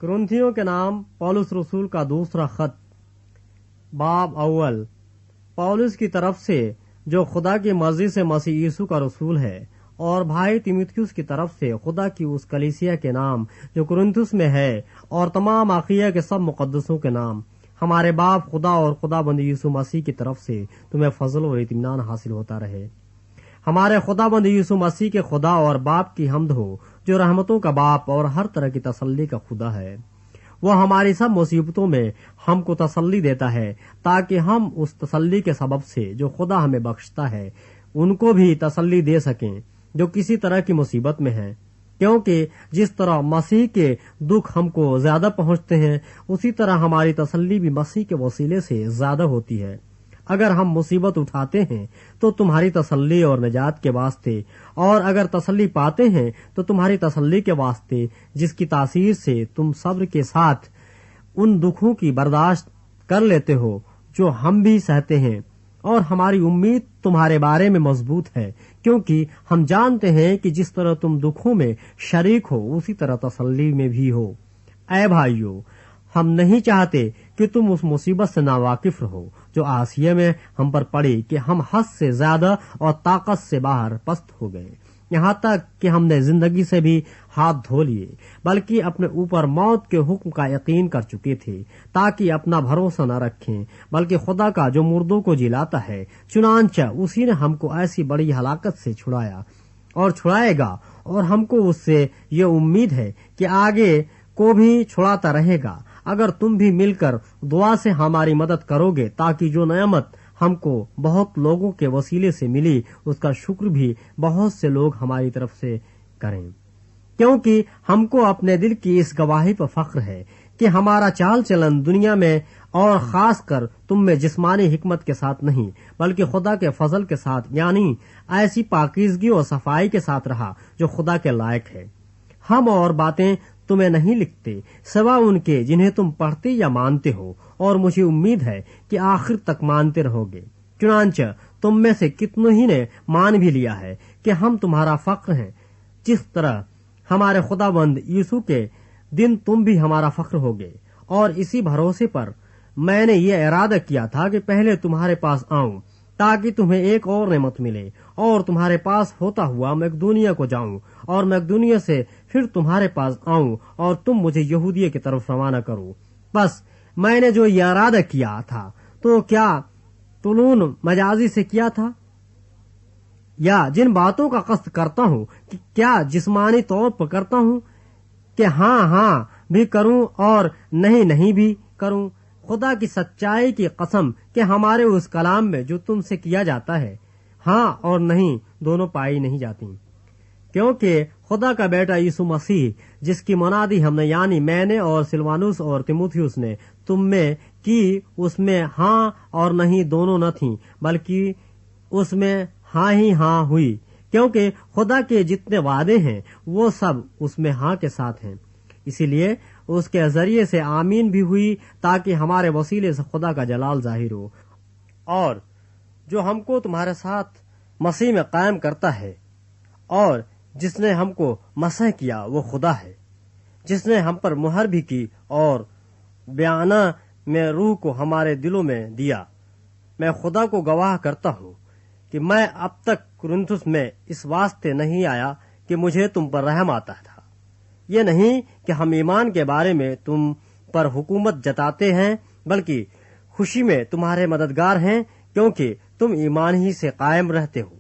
कुरिन्थियों के नाम पौलुस रसूल का दूसरा खत, बाब अव्वल। पौलुस की तरफ से जो खुदा की मर्जी से मसीह यीशु का रसूल है, और भाई तीमुथियुस की तरफ से खुदा की उस कलीसिया के नाम जो कुरिन्थुस में है, और तमाम आखिया के सब मुकद्दसों के नाम, हमारे बाप खुदा और खुदाबंद यीशु मसीह की तरफ से तुम्हें फजल और इत्मीनान हासिल होता रहे। हमारे खुदाबंद यीशु मसीह के खुदा और बाप की हम्द हो, जो रहमतों का बाप और हर तरह की तसल्ली का खुदा है। वह हमारी सब मुसीबतों में हमको तसल्ली देता है, ताकि हम उस तसल्ली के सबब से जो खुदा हमें बख्शता है उनको भी तसल्ली दे सकें जो किसी तरह की मुसीबत में हैं। क्योंकि जिस तरह मसीह के दुख हमको ज्यादा पहुंचते हैं, उसी तरह हमारी तसल्ली भी मसीह के वसीले से ज्यादा होती है। अगर हम मुसीबत उठाते हैं तो तुम्हारी तसल्ली और निजात के वास्ते, और अगर तसल्ली पाते हैं तो तुम्हारी तसल्ली के वास्ते, जिसकी तासीर से तुम सब्र के साथ उन दुखों की बर्दाश्त कर लेते हो जो हम भी सहते हैं। और हमारी उम्मीद तुम्हारे बारे में मजबूत है, क्योंकि हम जानते हैं कि जिस तरह तुम दुखों में शरीक हो, उसी तरह तसल्ली में भी हो। ऐ भाइयों, हम नहीं चाहते कि तुम उस मुसीबत से नावाकिफ रहो जो आसिया में हम पर पड़ी, कि हम हद से ज्यादा और ताकत से बाहर पस्त हो गए, यहाँ तक कि हमने जिंदगी से भी हाथ धो लिए, बल्कि अपने ऊपर मौत के हुक्म का यकीन कर चुके थे, ताकि अपना भरोसा न रखें बल्कि खुदा का जो मुर्दों को जिलाता है। चुनांचा उसी ने हमको ऐसी बड़ी हलाकत से छुड़ाया और छुड़ाएगा, और हमको उससे ये उम्मीद है कि आगे को भी छुड़ाता रहेगा, अगर तुम भी मिलकर दुआ से हमारी मदद करोगे, ताकि जो नेमत हमको बहुत लोगों के वसीले से मिली, उसका शुक्र भी बहुत से लोग हमारी तरफ से करें। क्योंकि हमको अपने दिल की इस गवाही पर फख्र है कि हमारा चाल चलन दुनिया में और खास कर तुम में जिस्मानी हिकमत के साथ नहीं, बल्कि खुदा के फजल के साथ, यानी ऐसी पाकीज़गी और सफाई के साथ रहा जो खुदा के लायक है। हम और बातें तुम्हें नहीं लिखते सिवा उनके जिन्हें तुम पढ़ते या मानते हो, और मुझे उम्मीद है कि आखिर तक मानते रहोगे। चुनांचे तुम में से कितनों ही ने मान भी लिया है कि हम तुम्हारा फख्र हैं, जिस तरह हमारे खुदाबंद यीशु के दिन तुम भी हमारा फख्र होगे। और इसी भरोसे पर मैंने ये इरादा किया था कि पहले तुम्हारे पास आऊं, ताकि तुम्हें एक और नेमत मिले, और तुम्हारे पास होता हुआ मकदूनिया को जाऊं, और मकदूनिया से फिर तुम्हारे पास आऊं, और तुम मुझे यहूदिया की तरफ रवाना करो। बस मैंने जो ये इरादा किया था, तो क्या तुलून मजाजी से किया था, या जिन बातों का कष्ट करता हूँ कि क्या जिस्मानी तौर पर करता हूँ कि हाँ भी करूँ और नहीं भी करूँ? खुदा की सच्चाई की कसम कि हमारे उस कलाम में जो तुमसे किया जाता है, हाँ और नहीं दोनों पाई नहीं जाती। क्योंकि खुदा का बेटा यीशु मसीह, जिसकी मुनादी हमने यानी मैंने और सिलवानुस और तीमुथियुस ने तुम में की, उसमें हाँ और नहीं दोनों न थी, बल्कि उसमें हाँ ही हाँ हुई। क्योंकि खुदा के जितने वादे हैं वो सब उसमें हाँ के साथ हैं। इसीलिए उसके जरिए से आमीन भी हुई, ताकि हमारे वसीले से खुदा का जलाल जाहिर हो। और जो हमको तुम्हारे साथ मसीह में कायम करता है, और जिसने हमको मसह किया, वो खुदा है, जिसने हम पर मुहर भी की और बयाना में रूह को हमारे दिलों में दिया। मैं खुदा को गवाह करता हूँ कि मैं अब तक कुरिन्थुस में इस वास्ते नहीं आया कि मुझे तुम पर रहम आता था। ये नहीं कि हम ईमान के बारे में तुम पर हुकूमत जताते हैं, बल्कि खुशी में तुम्हारे मददगार हैं, क्योंकि तुम ईमान ही से कायम रहते हो।